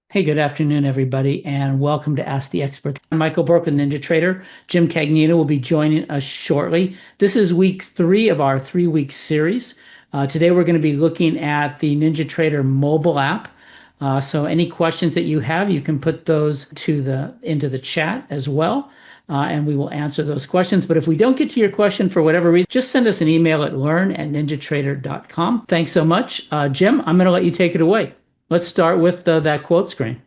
Hey, good afternoon, everybody, and welcome to Ask the Expert. I'm Michael Burke with NinjaTrader. Jim Cagnino will be joining us shortly. This is week 3 of our 3-week series. Today, we're going to be looking at the NinjaTrader mobile app. So any questions that you have, you can put those into the chat as well, and we will answer those questions. But if we don't get to your question for whatever reason, just send us an email at learn@ninjatrader.com. Thanks so much. Jim, I'm going to let you take it away. Let's start with that quote screen.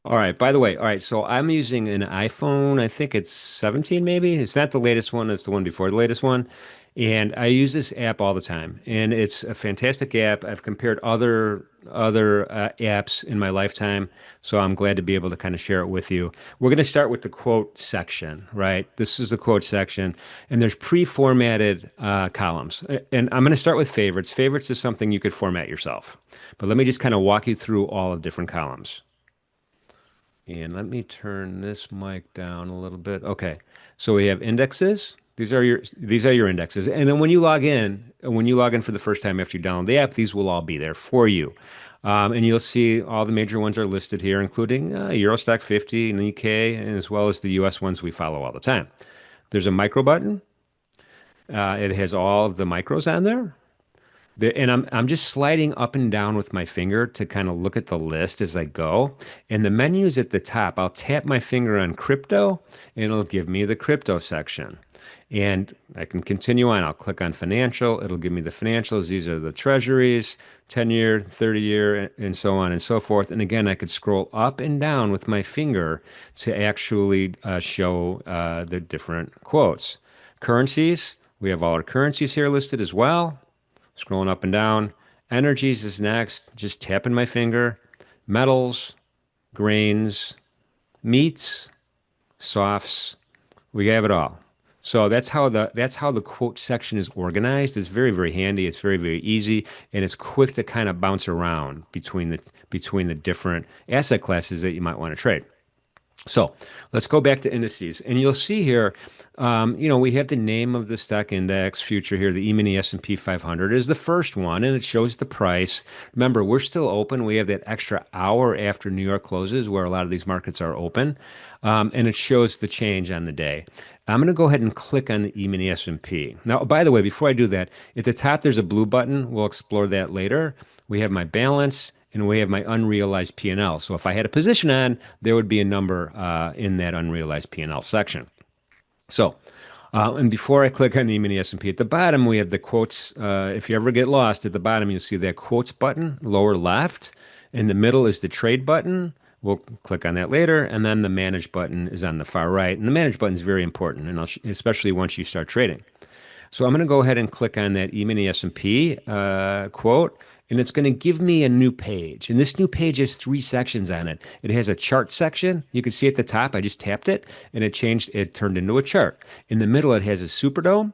All right. By the way, all right. So I'm using an iPhone. I think it's 17, maybe. It's not the latest one. It's the one before the latest one. And I use this app all the time, and it's a fantastic app. I've compared other apps in my lifetime, so I'm glad to be able to kind of share it with you. We're going to start with the quote section, right? This is the quote section, and there's pre-formatted columns. And I'm going to start with favorites. Favorites is something you could format yourself, but let me just kind of walk you through all of different columns. And let me turn this mic down a little bit. Okay. So we have indexes. These are your indexes. And then when you log in for the first time after you download the app, these will all be there for you. And you'll see all the major ones are listed here, including Eurostock 50, Nikkei, and as well as the US ones we follow all the time. There's a micro button. It has all of the micros on there. And I'm just sliding up and down with my finger to kind of look at the list as I go. And the menu's at the top. I'll tap my finger on crypto and it'll give me the crypto section. And I can continue on. I'll click on financial. It'll give me the financials. These are the treasuries, 10-year, 30-year, and so on and so forth. And again, I could scroll up and down with my finger to actually show the different quotes. Currencies, we have all our currencies here listed as well. Scrolling up and down. Energies is next. Just tapping my finger. Metals, grains, meats, softs. We have it all. So that's how the quote section is organized. It's very, very handy. It's very, very easy, and it's quick to kind of bounce around between the different asset classes that you might want to trade. So let's go back to indices. And you'll see here, we have the name of the stock index future here. The E-mini S&P 500 is the first one, and it shows the price. Remember, we're still open. We have that extra hour after New York closes where a lot of these markets are open, and it shows the change on the day. I'm going to go ahead and click on the E-mini S&P. Now, by the way, before I do that, at the top, there's a blue button. We'll explore that later. We have my balance and we have my unrealized P&L. So if I had a position on, there would be a number in that unrealized P&L section. So, and before I click on the mini S&P, at the bottom we have the quotes. If you ever get lost, at the bottom you'll see that quotes button, lower left. In the middle is the trade button. We'll click on that later, and then the manage button is on the far right. And the manage button is very important, and especially once you start trading. So I'm going to go ahead and click on that E-mini S&P quote, and it's going to give me a new page. And this new page has 3 sections on it. It has a chart section. You can see at the top, I just tapped it, and it turned into a chart. In the middle, it has a superdome.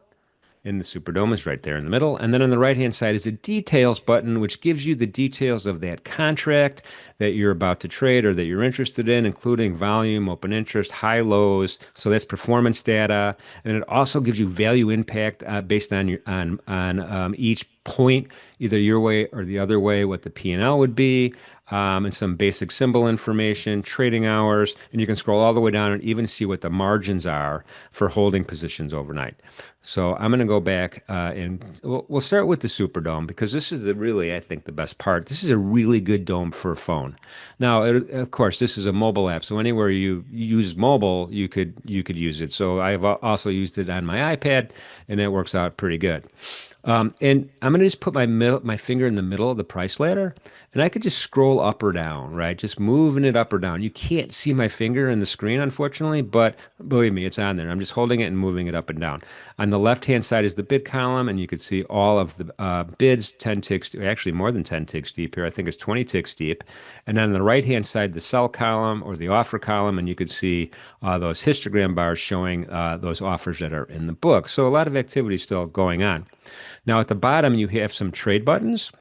And the superdome is right there in the middle. And then on the right-hand side is a details button, which gives you the details of that contract that you're about to trade or that you're interested in, including volume, open interest, high lows. So that's performance data. And it also gives you value impact based on each point, either your way or the other way, what the P&L would be. And some basic symbol information, trading hours, and you can scroll all the way down and even see what the margins are for holding positions overnight. So I'm going to go back and we'll start with the Superdome because this is really, I think, the best part. This is a really good dome for a phone. Now, of course, this is a mobile app, so anywhere you use mobile, you could use it. So I've also used it on my iPad, and it works out pretty good. And I'm going to just put my finger in the middle of the price ladder, and I could just scroll up or down, right? Just moving it up or down. You can't see my finger in the screen, unfortunately, but believe me, it's on there. I'm just holding it and moving it up and down. On the left-hand side is the bid column, and you can see all of the bids, 10 ticks, actually more than 10 ticks deep here. I think it's 20 ticks deep. And then on the right-hand side, the sell column or the offer column, and you could see those histogram bars showing those offers that are in the book. So a lot of activity still going on. Now at the bottom, you have some trade buttons.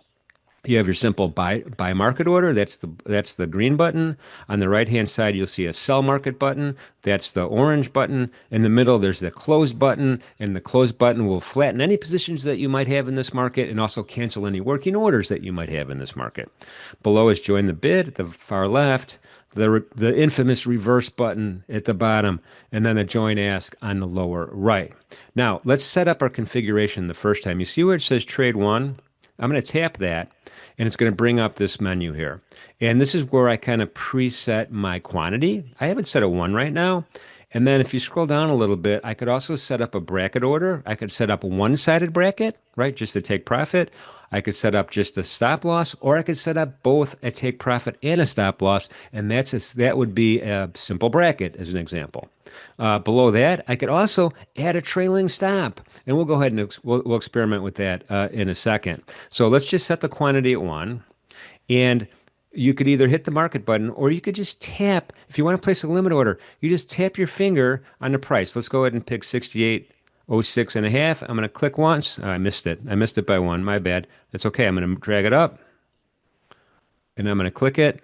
You have your simple buy market order. That's the green button. On the right hand side, you'll see a sell market button. That's the orange button. In the middle, there's the close button, and the close button will flatten any positions that you might have in this market and also cancel any working orders that you might have in this market. Below is join the bid at the far left. The infamous reverse button at the bottom, and then the join ask on the lower right. Now, let's set up our configuration the first time. You see where it says trade one? I'm going to tap that, and it's going to bring up this menu here. And this is where I kind of preset my quantity. I have it set at 1 right now. And then if you scroll down a little bit, I could also set up a bracket order. I could set up a one-sided bracket, right, just to take profit. I could set up just a stop loss, or I could set up both a take profit and a stop loss, and that would be a simple bracket as an example. Below that, I could also add a trailing stop, and we'll go ahead and we'll experiment with that in a second. So let's just set the quantity at 1, and you could either hit the market button or you could just tap. If you want to place a limit order, you just tap your finger on the price. Let's go ahead and pick 68.06 and a half. I'm going to click once. Oh, I missed it. I missed it by 1. My bad. That's okay. I'm going to drag it up and I'm going to click it.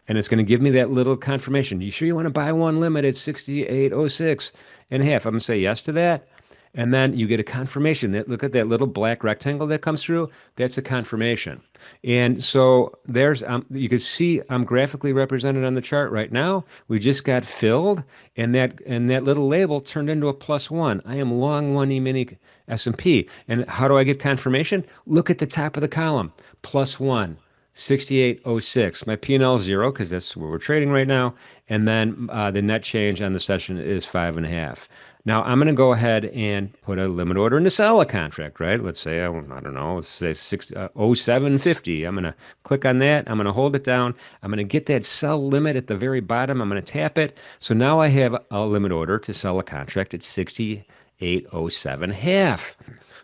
And it's going to give me that little confirmation. You sure you want to buy one limit at 68.06 and a half? I'm going to say yes to that. And then you get a confirmation. Look at that little black rectangle that comes through. That's a confirmation. And so you can see I'm graphically represented on the chart right now. We just got filled, and that little label turned into a +1. I am long one E-mini S&P. And how do I get confirmation? Look at the top of the column, +1. 68.06. My P&L is 0 because that's where we're trading right now. And then the net change on the session is 5.5. Now I'm going to go ahead and put a limit order in to sell a contract, right? Let's say, I don't know, let's say 0750. I'm going to click on that. I'm going to hold it down. I'm going to get that sell limit at the very bottom. I'm going to tap it. So now I have a limit order to sell a contract at 68.07 half.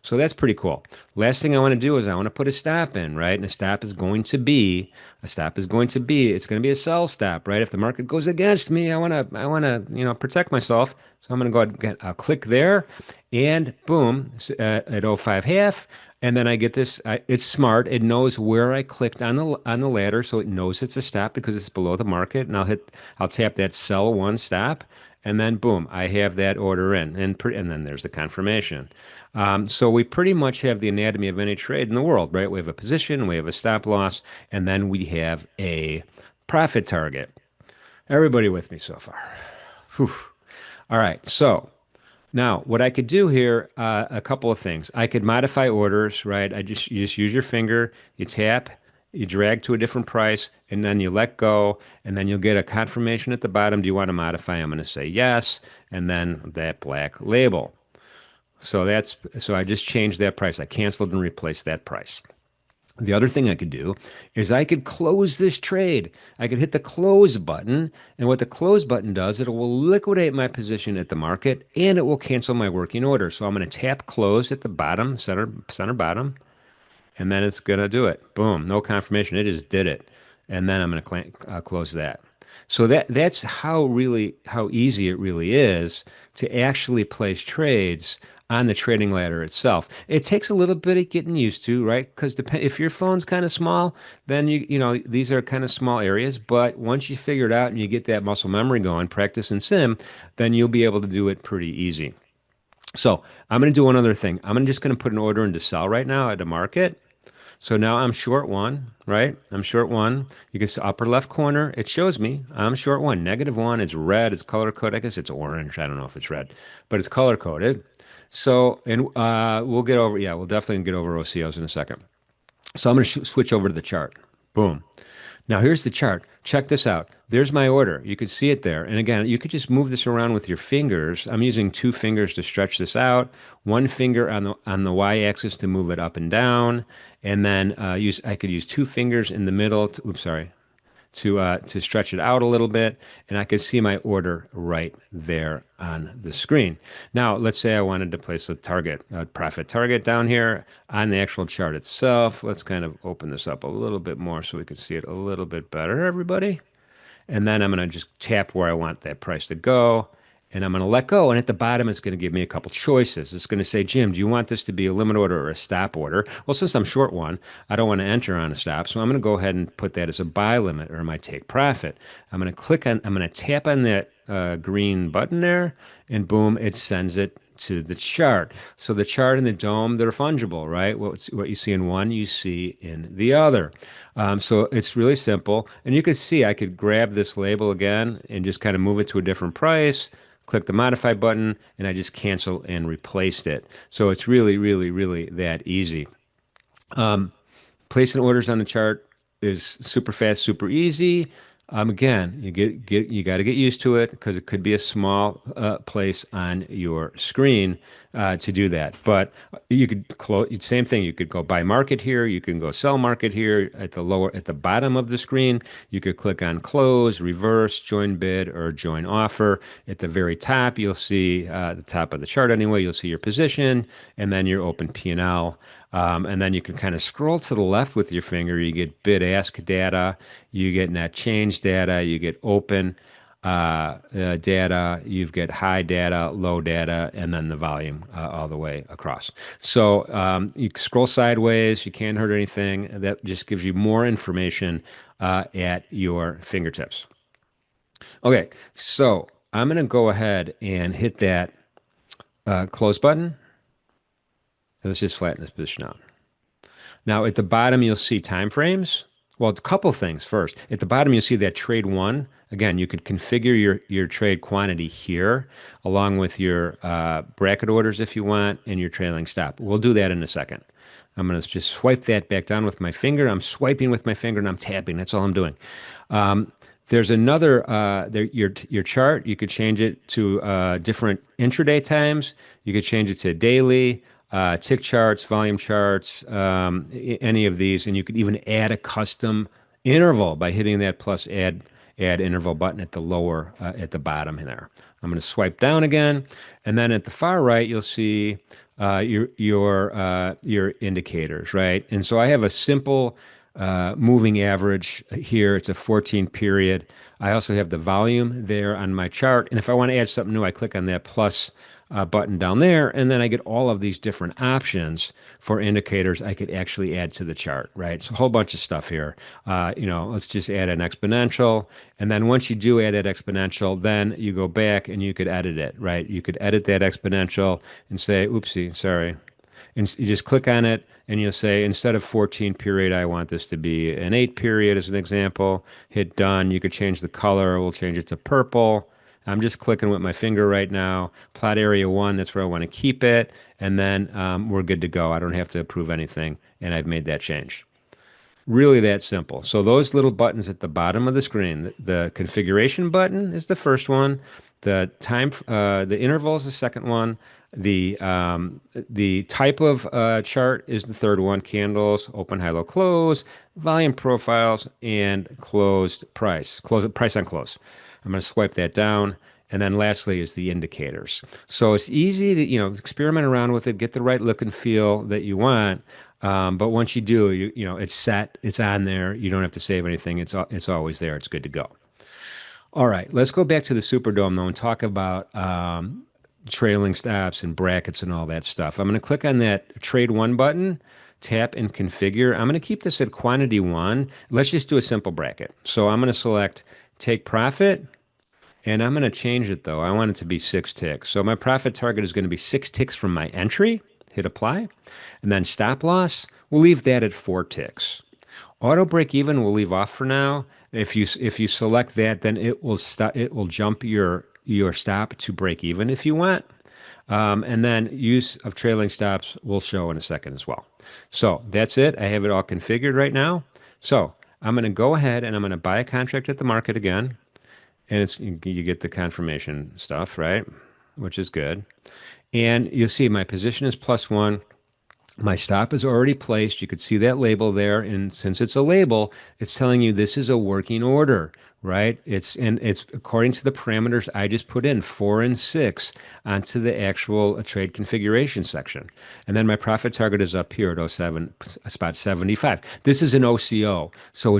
So that's pretty cool. Last thing I want to do is I want to put a stop in, right? And it's going to be a sell stop, right? If the market goes against me, I want to, protect myself. So I'm going to go ahead and click there, and boom, at 05 half. And then I get this. It's smart. It knows where I clicked on the ladder, so it knows it's a stop because it's below the market. And I'll tap that sell one stop, and then boom, I have that order in, and then there's the confirmation. So we pretty much have the anatomy of any trade in the world, right? We have a position, we have a stop loss, and then we have a profit target. Everybody with me so far? Whew. All right, so now what I could do here, a couple of things. I could modify orders, right? You just use your finger, you tap, you drag to a different price, and then you let go, and then you'll get a confirmation at the bottom. Do you want to modify? I'm going to say yes, and then that black label. So I just changed that price. I canceled and replaced that price. The other thing I could do is I could close this trade. I could hit the close button, and what the close button does, it will liquidate my position at the market, and it will cancel my working order. So I'm going to tap close at the bottom, center bottom, and then it's going to do it. Boom, no confirmation. It just did it. And then I'm going to close that. So that's how easy it really is to actually place trades on the trading ladder itself. It takes a little bit of getting used to, right? Because if your phone's kind of small, then these are kind of small areas. But once you figure it out and you get that muscle memory going, practice and sim, then you'll be able to do it pretty easy. So I'm going to do one other thing. I'm just going to put an order into sell right now at the market. So now I'm short one, right? I'm short one. You can see upper left corner. It shows me I'm short one. -1. It's red. It's color coded. I guess it's orange. I don't know if it's red, but it's color coded. So, and we'll definitely get over OCOs in a second. So I'm going to switch over to the chart. Boom. Now here's the chart. Check this out. There's my order. You can see it there. And again, you could just move this around with your fingers. I'm using 2 fingers to stretch this out, 1 finger on the y-axis to move it up and down, and then I could use 2 fingers in the middle to stretch it out a little bit, and I could see my order right there on the screen. Now, let's say I wanted to place a profit target down here on the actual chart itself. Let's kind of open this up a little bit more so we can see it a little bit better, everybody. And then I'm going to just tap where I want that price to go, and I'm going to let go. And at the bottom, it's going to give me a couple choices. It's going to say, Jim, do you want this to be a limit order or a stop order? Well, since I'm short one, I don't want to enter on a stop. So I'm going to go ahead and put that as a buy limit or my take profit. I'm going to tap on that green button there, and boom, it sends it to the chart. So the chart and the dome, they're fungible, right? What you see in one, you see in the other. So it's really simple. And you can see I could grab this label again and just kind of move it to a different price, click the modify button, and I just cancel and replaced it. So it's really, really, really that easy. Placing orders on the chart is super fast, super easy. Again, you got to get used to it because it could be a small place on your screen to do that. But you could close. Same thing. You could go buy market here. You can go sell market here at the bottom of the screen. You could click on close, reverse, join bid, or join offer. At the very top, you'll see the top of the chart anyway. You'll see your position and then your open P&L. And then you can kind of scroll to the left with your finger. You get bid-ask data, you get net change data, you get open data, you get high data, low data, and then the volume all the way across. So you scroll sideways, you can't hurt anything. That just gives you more information at your fingertips. Okay, so I'm going to go ahead and hit that close button. Let's just flatten this position out. Now at the bottom, you'll see time frames. Well, a couple things first. At the bottom, you'll see that trade one. Again, you could configure your trade quantity here, along with your bracket orders if you want, and your trailing stop. We'll do that in a second. I'm going to just swipe that back down with my finger. I'm swiping with my finger, and I'm tapping. That's all I'm doing. There's another, your chart, you could change it to different intraday times. You could change it to daily, tick charts, volume charts, any of these. And you could even add a custom interval by hitting that plus add interval button at the lower, at the bottom there. I'm going to swipe down again. And then at the far right, you'll see your indicators, right? And so I have a simple moving average here. It's a 14 period. I also have the volume there on my chart. And if I want to add something new, I click on that plus button down there, and then I get all of these different options for indicators I could actually add to the chart, right? So a whole bunch of stuff here. Let's just add an exponential. And then once you do add that exponential, then you go back and you could edit it, right? You could edit that exponential and say, oopsie, sorry. And you just click on it and you'll say, instead of 14 period, I want this to be an 8 period as an example. Hit done. You could change the color. We'll change it to purple. I'm just clicking with my finger right now. Plot area 1, that's where I want to keep it. And then we're good to go. I don't have to approve anything. And I've made that change. Really that simple. So those little buttons at the bottom of the screen, the configuration button is the first one. The interval is the second one. The type of chart is the third one. Candles, open, high, low, close, volume profiles, and closed price. Price on close. I'm going to swipe that down. And then lastly is the indicators. So it's easy to, experiment around with it, get the right look and feel that you want. But once you do, it's set, it's on there. You don't have to save anything. It's always there. It's good to go. All right, let's go back to the SuperDOM though and talk about trailing stops and brackets and all that stuff. I'm going to click on that trade 1 button, tap and configure. I'm going to keep this at quantity 1. Let's just do a simple bracket. So I'm going to select take profit, and I'm going to change it though. I want it to be 6 ticks. So my profit target is going to be 6 ticks from my entry. Hit apply. And then stop loss, we'll leave that at 4 ticks. Auto break even we'll leave off for now. If you select that, then it will jump your stop to break even if you want. And then use of trailing stops will show in a second as well. So that's it. I have it all configured right now. So I'm going to go ahead and I'm going to buy a contract at the market again. And you get the confirmation stuff, right? Which is good. And you'll see my position is +1. My stop is already placed. You could see that label there. And since it's a label, it's telling you this is a working order, right? It's according to the parameters I just put in, 4 and 6, onto the actual trade configuration section. And then my profit target is up here at oh 07, spot 75. This is an OCO. So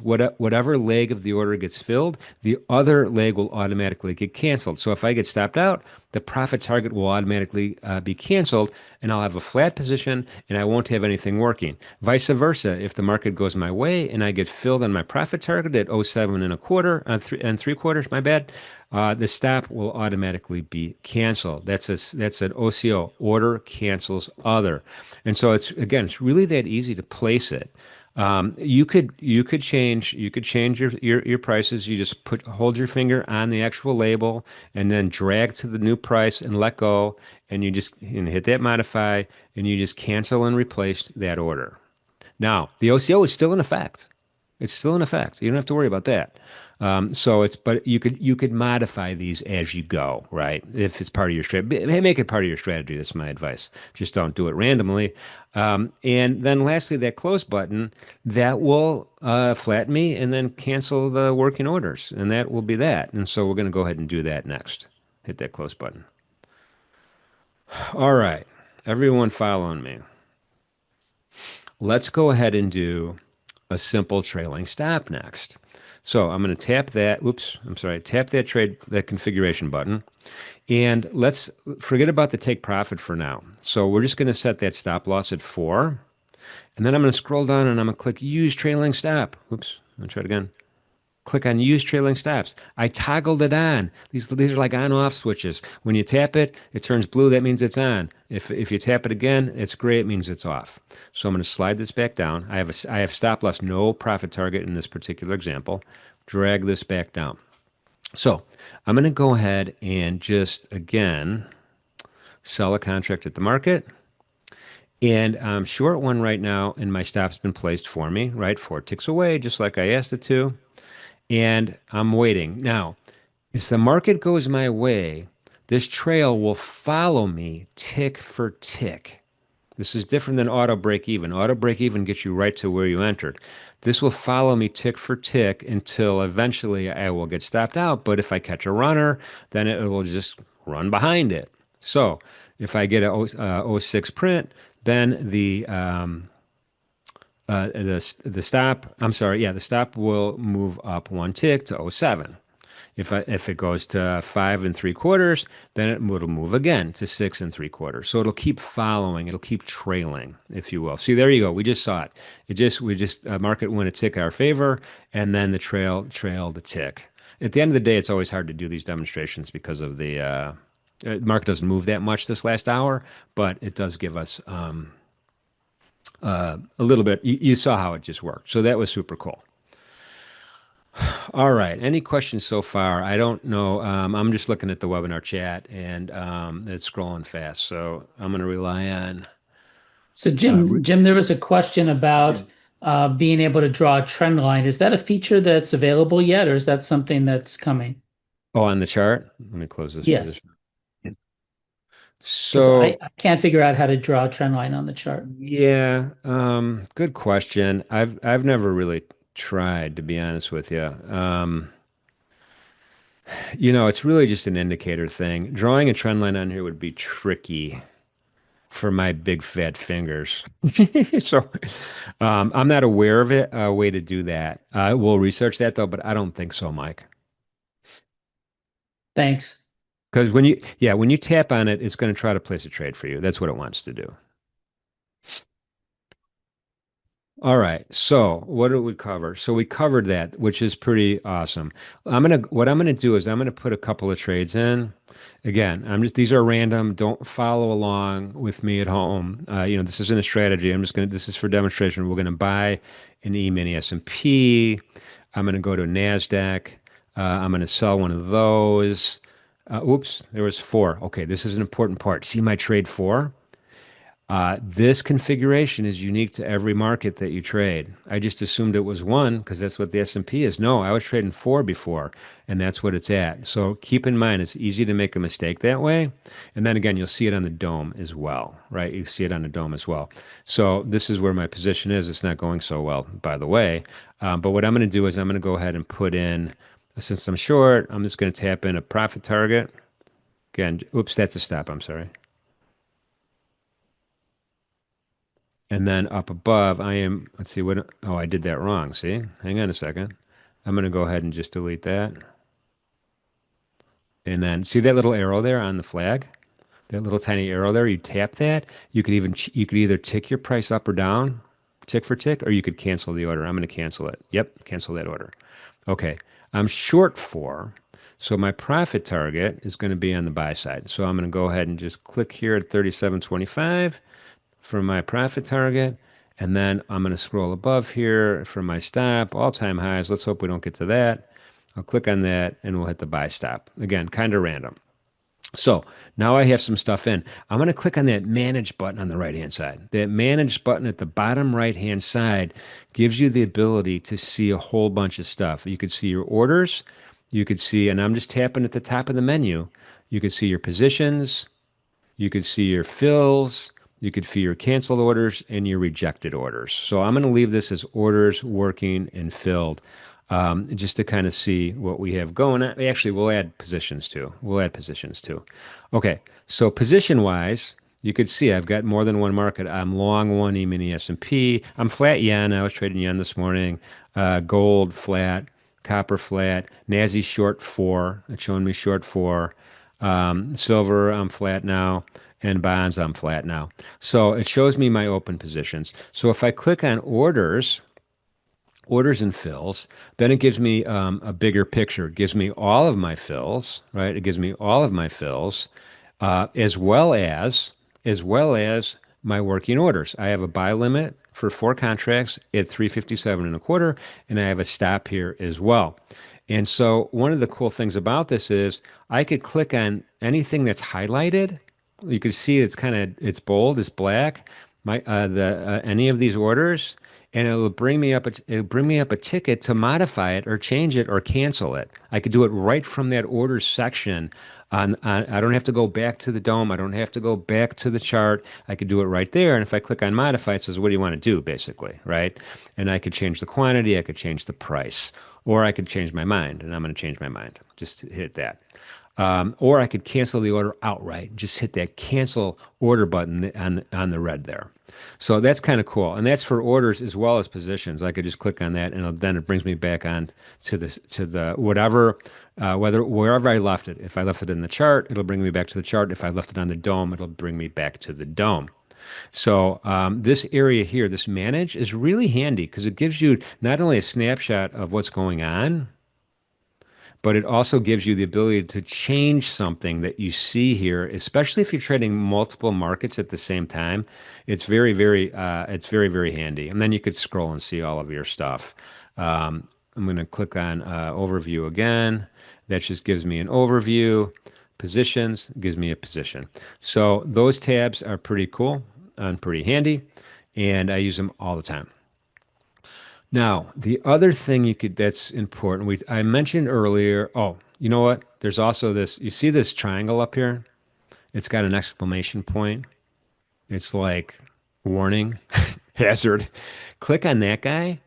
whatever leg of the order gets filled, the other leg will automatically get canceled. So if I get stopped out, the profit target will automatically be canceled, and I'll have a flat position and I won't have anything working. Vice versa, if the market goes my way and I get filled on my profit target at oh 07 and a quarter, 3 and 3/4, my bad, the stop will automatically be canceled. That's an OCO, order cancels other. And so it's really that easy to place it. You could change your prices. You just hold your finger on the actual label and then drag to the new price and let go, and hit that modify, and you just cancel and replace that order. Now, the OCO is still in effect. It's still in effect. You don't have to worry about that. But you could modify these as you go, right? If it's part of your strategy, make it part of your strategy. That's my advice. Just don't do it randomly. And then lastly, that close button that will flatten me and then cancel the working orders, and that will be that. And so we're going to go ahead and do that next. Hit that close button. All right, everyone following me. Let's go ahead and do a simple trailing stop next. So I'm going to tap that. Oops, I'm sorry. Tap that configuration button. And let's forget about the take profit for now. So we're just going to set that stop loss at 4. And then I'm going to scroll down and I'm going to click use trailing stop. Oops, I'm going to try it again. Click on use trailing stops. I toggled it on. These are like on off switches. When you tap it, it turns blue. That means it's on. If you tap it again, it's gray. It means it's off. So I'm going to slide this back down. I have stop loss, no profit target in this particular example. Drag this back down. So I'm going to go ahead and just, again, sell a contract at the market. And I'm short one right now, and my stop's been placed for me, right? 4 ticks away, just like I asked it to. And I'm waiting. Now, as the market goes my way, this trail will follow me tick for tick. This is different than auto break even. Auto break even gets you right to where you entered. This will follow me tick for tick until eventually I will get stopped out. But if I catch a runner, then it will just run behind it. So if I get a 06 print, then the stop, I'm sorry, yeah, the stop will move up 1 tick to oh 07. If it goes to 5 and 3/4, then it will move again to 6 and 3/4. So it'll keep following, it'll keep trailing, if you will. See, there you go. We just saw it. We just market went a tick our favor, and then the trailed the tick. At the end of the day, it's always hard to do these demonstrations because of the market doesn't move that much this last hour, but it does give us a little bit. You saw how it just worked. So that was super cool. All right. Any questions so far? I don't know. I'm just looking at the webinar chat, and it's scrolling fast. So I'm going to rely on. So Jim, there was a question about being able to draw a trend line. Is that a feature that's available yet, or is that something that's coming? Oh, on the chart? Let me close this Yes, position. because So, I can't figure out how to draw a trend line on the chart. yeah, good question. I've never really tried, to be honest with you. It's really just an indicator thing. Drawing a trend line on here would be tricky for my big fat fingers. So, I'm not aware of a way to do that. We'll research that though, but I don't think so, Mike. Thanks. Because when you tap on it, it's going to try to place a trade for you. That's what it wants to do. All right. So what did we cover? So we covered that, which is pretty awesome. What I'm gonna do is I'm gonna put a couple of trades in. Again, these are random. Don't follow along with me at home. This isn't a strategy. This is for demonstration. We're gonna buy an E-mini S&P. I'm gonna go to NASDAQ. I'm gonna sell one of those. Oops, there was 4. Okay, this is an important part. See my trade 4? This configuration is unique to every market that you trade. I just assumed it was one because that's what the S&P is. No, I was trading four before, and that's what it's at. So keep in mind, it's easy to make a mistake that way. And then again, you'll see it on the dome as well, right? You see it on the dome as well. So this is where my position is. It's not going so well, by the way. But what I'm going to do is I'm going to go ahead and put in, since I'm short, I'm just going to tap in a profit target. Again, oops, that's a stop. I'm sorry. And then up above, let's see oh, I did that wrong. See, hang on a second. I'm going to go ahead and just delete that. And then see that little arrow there on the flag? That little tiny arrow there, you tap that. You could either tick your price up or down, tick for tick, or you could cancel the order. I'm going to cancel it. Yep, cancel that order. Okay, I'm short 4. So my profit target is going to be on the buy side. So I'm going to go ahead and just click here at 37.25 for my profit target. And then I'm going to scroll above here for my stop, all-time highs. Let's hope we don't get to that. I'll click on that and we'll hit the buy stop. Again, kind of random. So now I have some stuff in. I'm going to click on that manage button on the right-hand side. That manage button at the bottom right-hand side gives you the ability to see a whole bunch of stuff. You could see your orders. You could see, and I'm just tapping at the top of the menu. You could see your positions. You could see your fills. You could see your canceled orders and your rejected orders. So I'm going to leave this as orders, working, and filled, just to kind of see what we have going on. Actually, we'll add positions too. Okay, so position-wise, you could see I've got more than one market. I'm long one E-mini S&P. I'm flat yen. I was trading yen this morning. Gold flat, copper flat. NASI short 4. It's showing me short 4. Silver, I'm flat now. And bonds, I'm flat now. So it shows me my open positions. So if I click on orders and fills, then it gives me a bigger picture. It gives me all of my fills, right? It gives me all of my fills, as well as my working orders. I have a buy limit for 4 contracts at 357 and a quarter, and I have a stop here as well. And so one of the cool things about this is I could click on anything that's highlighted. You can see it's bold, it's black. Any of these orders, and it'll bring me up a ticket to modify it or change it or cancel it. I could do it right from that orders section. I don't have to go back to the dome. I don't have to go back to the chart. I could do it right there. And if I click on modify, it says, what do you want to do, basically, right? And I could change the quantity. I could change the price, or I could change my mind. And I'm going to change my mind. Just hit that. Or I could cancel the order outright. Just hit that cancel order button on the red there. So that's kind of cool. And that's for orders as well as positions. I could just click on that, and then it brings me back on to the whatever, wherever I left it. If I left it in the chart, it'll bring me back to the chart. If I left it on the dome, it'll bring me back to the dome. So this area here, this manage, is really handy because it gives you not only a snapshot of what's going on, but it also gives you the ability to change something that you see here, especially if you're trading multiple markets at the same time. It's very, very handy. And then you could scroll and see all of your stuff. I'm going to click on overview again. That just gives me an overview. Positions gives me a position. So those tabs are pretty cool and pretty handy, and I use them all the time. Now, the other thing that's important, I mentioned earlier, oh, you know what? There's also this, you see this triangle up here? It's got an exclamation point. It's like warning, hazard. Click on that guy,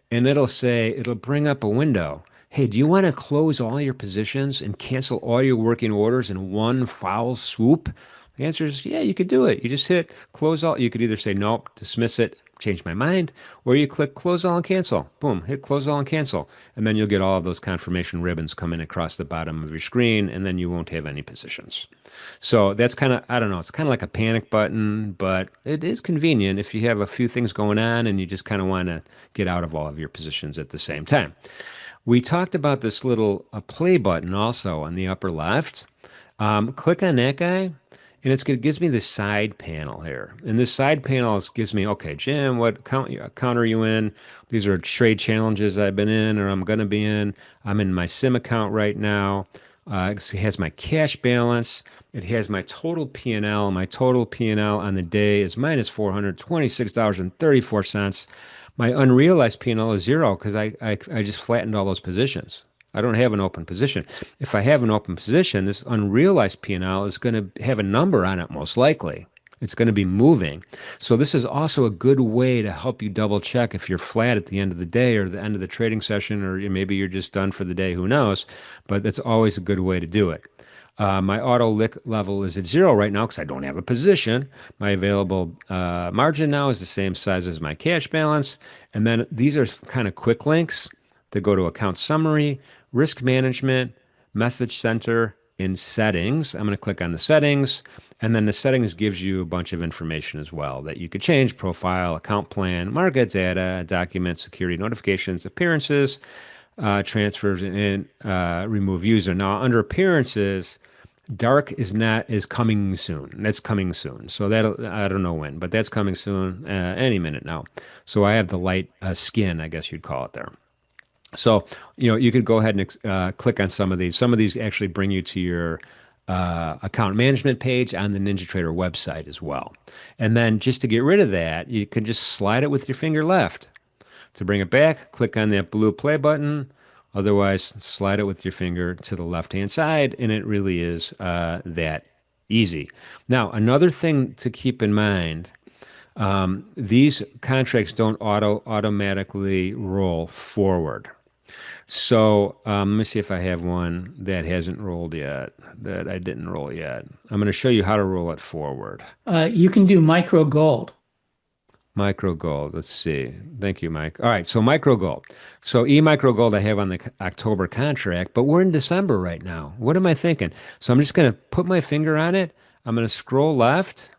and it'll bring up a window. Hey, do you want to close all your positions and cancel all your working orders in one foul swoop? The answer is, yeah, you could do it. You just hit close all. You could either say, nope, dismiss it, change my mind, or you click close all and cancel. Boom, hit close all and cancel. And then you'll get all of those confirmation ribbons coming across the bottom of your screen, and then you won't have any positions. So that's kind of, I don't know, it's kind of like a panic button, but it is convenient if you have a few things going on and you just kind of want to get out of all of your positions at the same time. We talked about this little play button also on the upper left. Click on that guy, and it gives me the side panel here. And this side panel gives me, okay, Jim, what account are you in? These are trade challenges I've been in or I'm going to be in. I'm in my sim account right now. It has my cash balance. It has my total P&L. My total P&L on the day is minus $426.34. My unrealized P&L is zero because I just flattened all those positions. I don't have an open position. If I have an open position, this unrealized P&L is going to have a number on it most likely. It's going to be moving. So this is also a good way to help you double check if you're flat at the end of the day or the end of the trading session, or maybe you're just done for the day, who knows? But that's always a good way to do it. My auto lick level is at zero right now because I don't have a position. My available margin now is the same size as my cash balance. And then these are kind of quick links that go to account summary, risk management, message center, in settings. I'm going to click on the settings. And then the settings gives you a bunch of information as well that you could change: profile, account plan, market data, document, security notifications, appearances, transfers, and remove user. Now, under appearances, dark is coming soon. That's coming soon. So that I don't know when, but that's coming soon, any minute now. So I have the light skin, I guess you'd call it there. So, you could go ahead and click on some of these. Some of these actually bring you to your account management page on the NinjaTrader website as well. And then just to get rid of that, you can just slide it with your finger left. To bring it back, click on that blue play button. Otherwise, slide it with your finger to the left-hand side, and it really is that easy. Now, another thing to keep in mind, these contracts don't automatically roll forward. So let me see if I have one that hasn't rolled yet, that I didn't roll yet. I'm going to show you how to roll it forward. You can do micro gold. Micro gold. Let's see. Thank you, Mike. All right. So micro gold. So micro gold I have on the October contract, but we're in December right now. What am I thinking? So I'm just going to put my finger on it. I'm going to scroll left,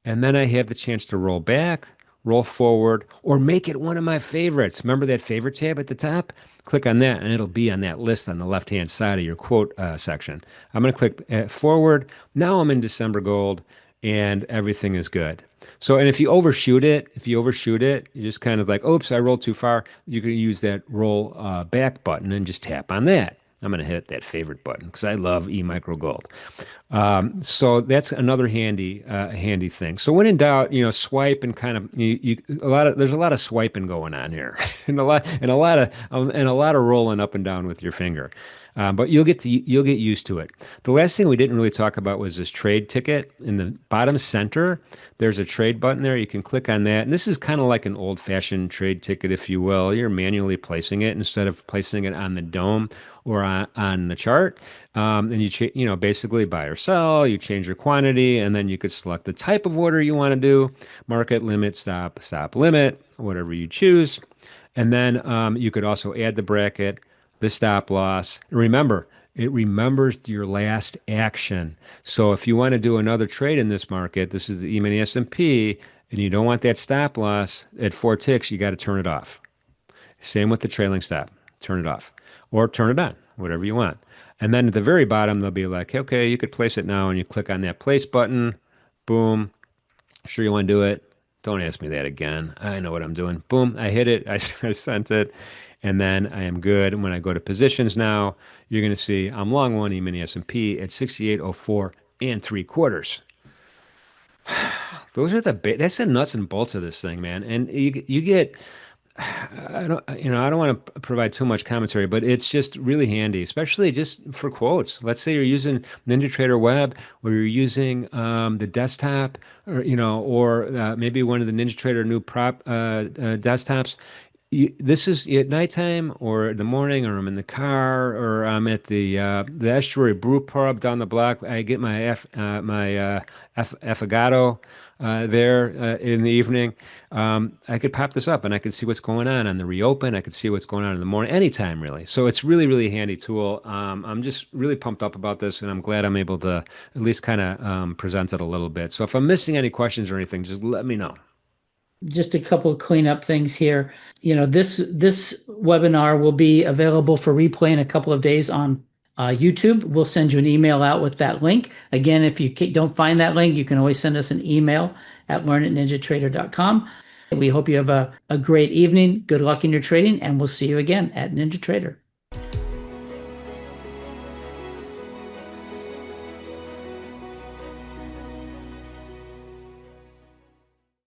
and then I have the chance to roll back, roll forward, or make it one of my favorites. Remember that favorite tab at the top? Click on that, and it'll be on that list on the left-hand side of your quote section. I'm going to click forward. Now I'm in December gold, and everything is good. So, and if you overshoot it, you just kind of like, oops, I rolled too far. You can use that roll back button and just tap on that. I'm going to hit that favorite button because I love micro gold. So that's another handy thing. So when in doubt, swipe and kind of there's a lot of swiping going on here, and a lot of rolling up and down with your finger. But you'll get used to it. The last thing we didn't really talk about was this trade ticket. In the bottom center, there's a trade button there. You can click on that. And this is kind of like an old-fashioned trade ticket, if you will. You're manually placing it instead of placing it on the dome or on the chart. And you basically buy or sell, you change your quantity, and then you could select the type of order you want to do: market, limit, stop, limit, whatever you choose. And then you could also add the bracket, the stop loss. Remember, it remembers your last action. So if you want to do another trade in this market, this is the E-mini S&P, and you don't want that stop loss at 4 ticks, you got to turn it off. Same with the trailing stop. Turn it off. Or turn it on, whatever you want. And then at the very bottom, they'll be like, okay, you could place it now, and you click on that place button. Boom. Sure you want to do it? Don't ask me that again. I know what I'm doing. Boom, I hit it. I sent it. And then I am good. And when I go to positions now, you're going to see I'm long one E-mini S&P at 68.04 3/4. That's the nuts and bolts of this thing, man. And you get, I don't want to provide too much commentary, but it's just really handy, especially just for quotes. Let's say you're using NinjaTrader Web, or you're using the desktop, or maybe one of the NinjaTrader new prop desktops. This is at nighttime or in the morning, or I'm in the car, or I'm at the Estuary Brew Pub down the block. I get my affogato there in the evening. I could pop this up and I could see what's going on the reopen. I could see what's going on in the morning, anytime really. So it's really, really handy tool. I'm just really pumped up about this, and I'm glad I'm able to at least kind of present it a little bit. So if I'm missing any questions or anything, just let me know. Just a couple of cleanup things here. This webinar will be available for replay in a couple of days on YouTube. We'll send you an email out with that link. Again, if you don't find that link, you can always send us an email at learn@ninjatrader.com. We hope you have a great evening. Good luck in your trading, and we'll see you again at NinjaTrader.